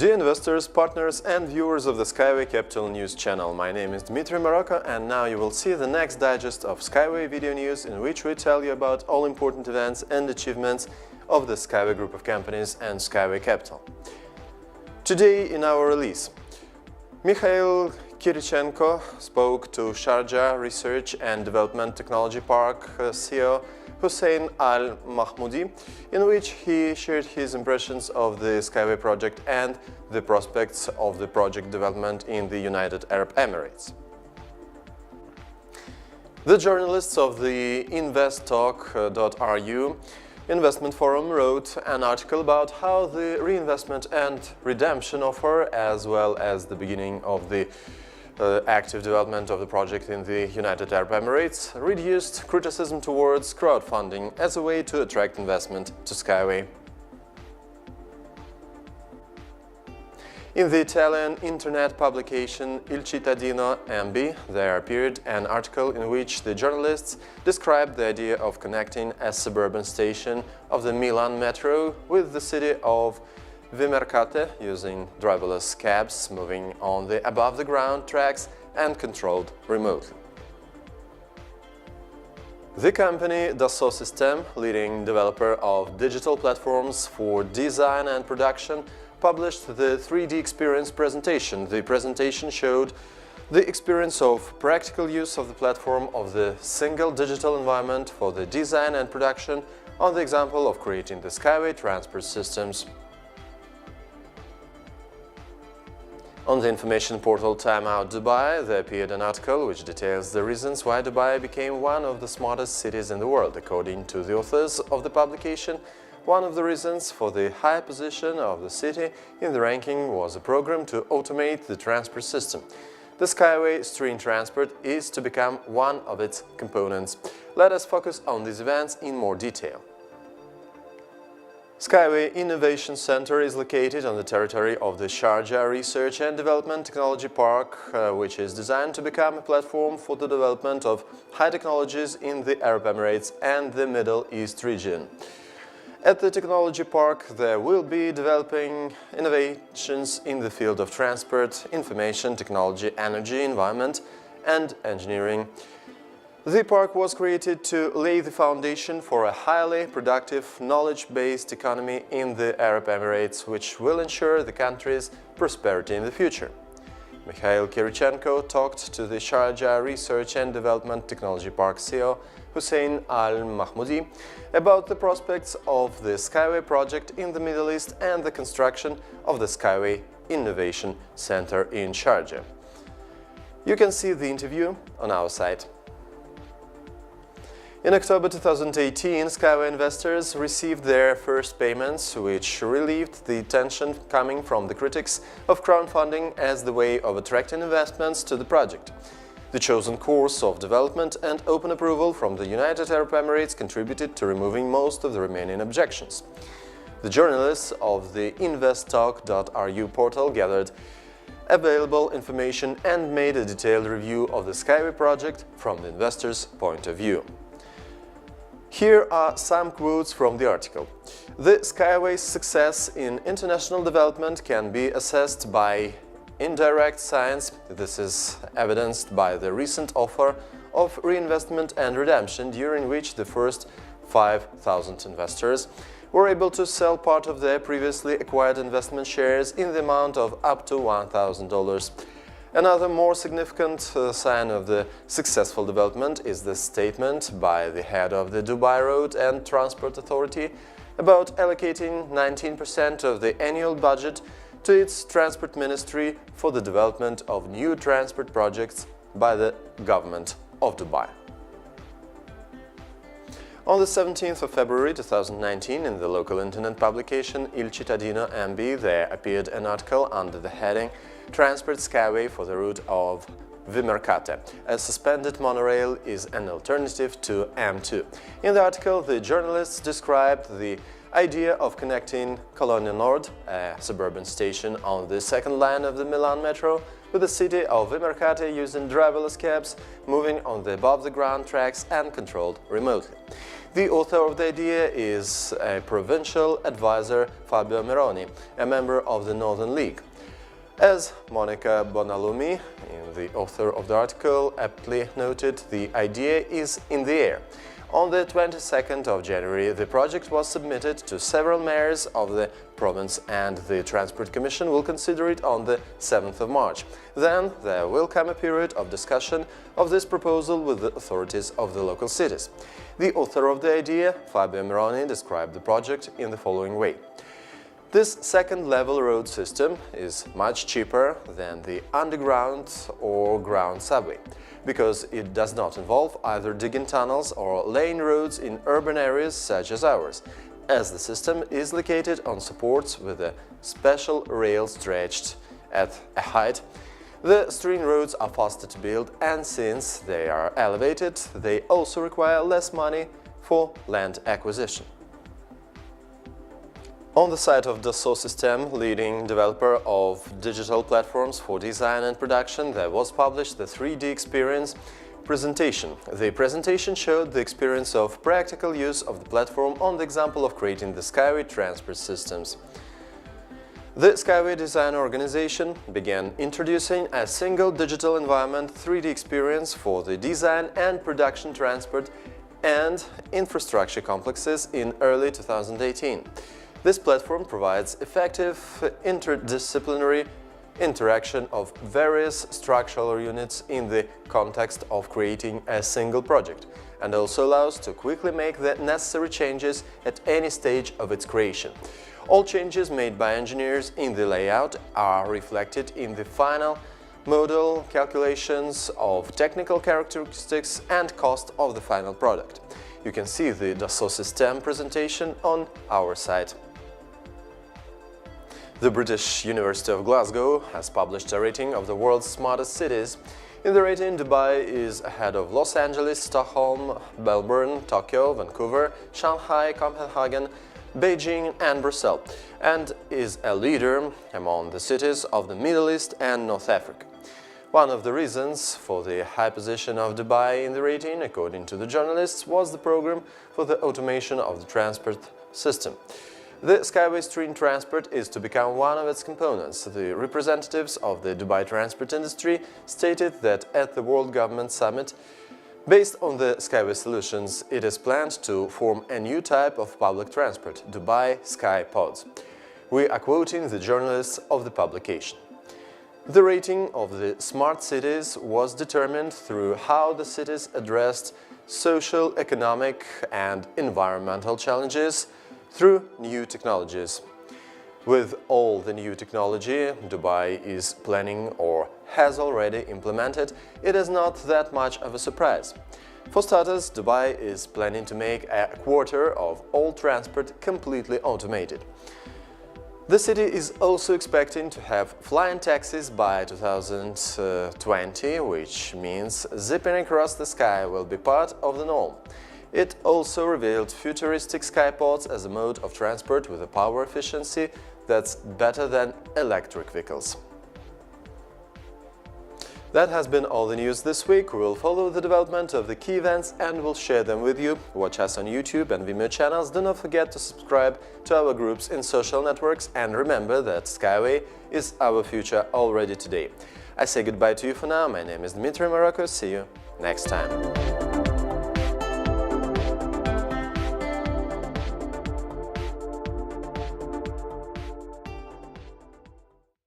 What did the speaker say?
Dear investors, partners and viewers of the SkyWay Capital News channel, my name is Dmitry Morocco, and now you will see the next digest of SkyWay video news, in which we tell you about all important events and achievements of the SkyWay group of companies and SkyWay Capital. Today in our release, Mikhail Kirichenko spoke to Sharjah Research and Development Technology Park CEO Hussein Al-Mahmoudi, in which he shared his impressions of the SkyWay project and the prospects of the project development in the United Arab Emirates. The journalists of the investtalk.ru investment forum wrote an article about how the reinvestment and redemption offer, as well as the beginning of the active development of the project in the United Arab Emirates, reduced criticism towards crowdfunding as a way to attract investment to SkyWay. In the Italian internet publication Il Cittadino MB, there appeared an article in which the journalists described the idea of connecting a suburban station of the Milan metro with the city of Vimercate using driverless cabs moving on the above-the-ground tracks and controlled remotely. The company Dassault Systèmes, leading developer of digital platforms for design and production, published the 3D experience presentation. The presentation showed the experience of practical use of the platform of the single digital environment for the design and production on the example of creating the SkyWay transport systems. On the information portal Time Out Dubai, there appeared an article which details the reasons why Dubai became one of the smartest cities in the world. According to the authors of the publication, one of the reasons for the high position of the city in the ranking was a program to automate the transport system. The SkyWay stream transport is to become one of its components. Let us focus on these events in more detail. SkyWay Innovation Center is located on the territory of the Sharjah Research and Development Technology Park, which is designed to become a platform for the development of high technologies in the Arab Emirates and the Middle East region. At the technology park, there will be developing innovations in the field of transport, information technology, energy, environment and engineering. The park was created to lay the foundation for a highly productive, knowledge-based economy in the Arab Emirates, which will ensure the country's prosperity in the future. Mikhail Kirichenko talked to the Sharjah Research and Development Technology Park CEO Hussein Al-Mahmoudi about the prospects of the SkyWay project in the Middle East and the construction of the SkyWay Innovation Center in Sharjah. You can see the interview on our site. In October 2018, SkyWay investors received their first payments, which relieved the tension coming from the critics of crowdfunding as the way of attracting investments to the project. The chosen course of development and open approval from the United Arab Emirates contributed to removing most of the remaining objections. The journalists of the investtalk.ru portal gathered available information and made a detailed review of the SkyWay project from the investors' point of view. Here are some quotes from the article. The SkyWay's success in international development can be assessed by indirect science. This is evidenced by the recent offer of reinvestment and redemption, during which the first 5,000 investors were able to sell part of their previously acquired investment shares in the amount of up to $1,000. Another more significant sign of the successful development is the statement by the head of the Dubai Road and Transport Authority about allocating 19% of the annual budget to its transport ministry for the development of new transport projects by the government of Dubai. On the 17th of February 2019, in the local internet publication Il Cittadino MB, there appeared an article under the heading "Transport SkyWay for the route of Vimercate. A suspended monorail is an alternative to M2." In the article, the journalists described the idea of connecting Colonia Nord, a suburban station on the second line of the Milan metro, with the city of Vimercate using driverless cabs moving on the above-the-ground tracks and controlled remotely. The author of the idea is a provincial advisor, Fabio Meroni, a member of the Northern League. As Monica Bonalumi, the author of the article, aptly noted, the idea is in the air. On the 22nd of January, the project was submitted to several mayors of the province and the Transport Commission will consider it on the 7th of March. Then there will come a period of discussion of this proposal with the authorities of the local cities. The author of the idea, Fabio Meroni, described the project in the following way. This second-level road system is much cheaper than the underground or ground subway, because it does not involve either digging tunnels or laying roads in urban areas such as ours, as the system is located on supports with a special rail stretched at a height. The string roads are faster to build, and since they are elevated, they also require less money for land acquisition. On the site of Dassault Systèmes, leading developer of digital platforms for design and production, there was published the 3D experience presentation. The presentation showed the experience of practical use of the platform on the example of creating the SkyWay transport systems. The SkyWay Design Organization began introducing a single digital environment 3D experience for the design and production transport and infrastructure complexes in early 2018. This platform provides effective interdisciplinary interaction of various structural units in the context of creating a single project, and also allows to quickly make the necessary changes at any stage of its creation. All changes made by engineers in the layout are reflected in the final model calculations of technical characteristics and cost of the final product. You can see the Dassault Systèmes presentation on our site. The British University of Glasgow has published a rating of the world's smartest cities. In the rating, Dubai is ahead of Los Angeles, Stockholm, Melbourne, Tokyo, Vancouver, Shanghai, Copenhagen, Beijing and Brussels, and is a leader among the cities of the Middle East and North Africa. One of the reasons for the high position of Dubai in the rating, according to the journalists, was the program for the automation of the transport system. The SkyWay stream transport is to become one of its components. The representatives of the Dubai transport industry stated that at the World Government Summit, based on the SkyWay solutions, it is planned to form a new type of public transport, Dubai Sky Pods. We are quoting the journalists of the publication. The rating of the smart cities was determined through how the cities addressed social, economic and environmental challenges through new technologies. With all the new technology Dubai is planning or has already implemented, it is not that much of a surprise. For starters, Dubai is planning to make a quarter of all transport completely automated. The city is also expecting to have flying taxis by 2020, which means zipping across the sky will be part of the norm. It also revealed futuristic skypods as a mode of transport with a power efficiency that's better than electric vehicles. That has been all the news this week. We will follow the development of the key events and will share them with you. Watch us on YouTube and Vimeo channels. Do not forget to subscribe to our groups in social networks and remember that SkyWay is our future already today. I say goodbye to you for now. My name is Dmitry Morocco. See you next time.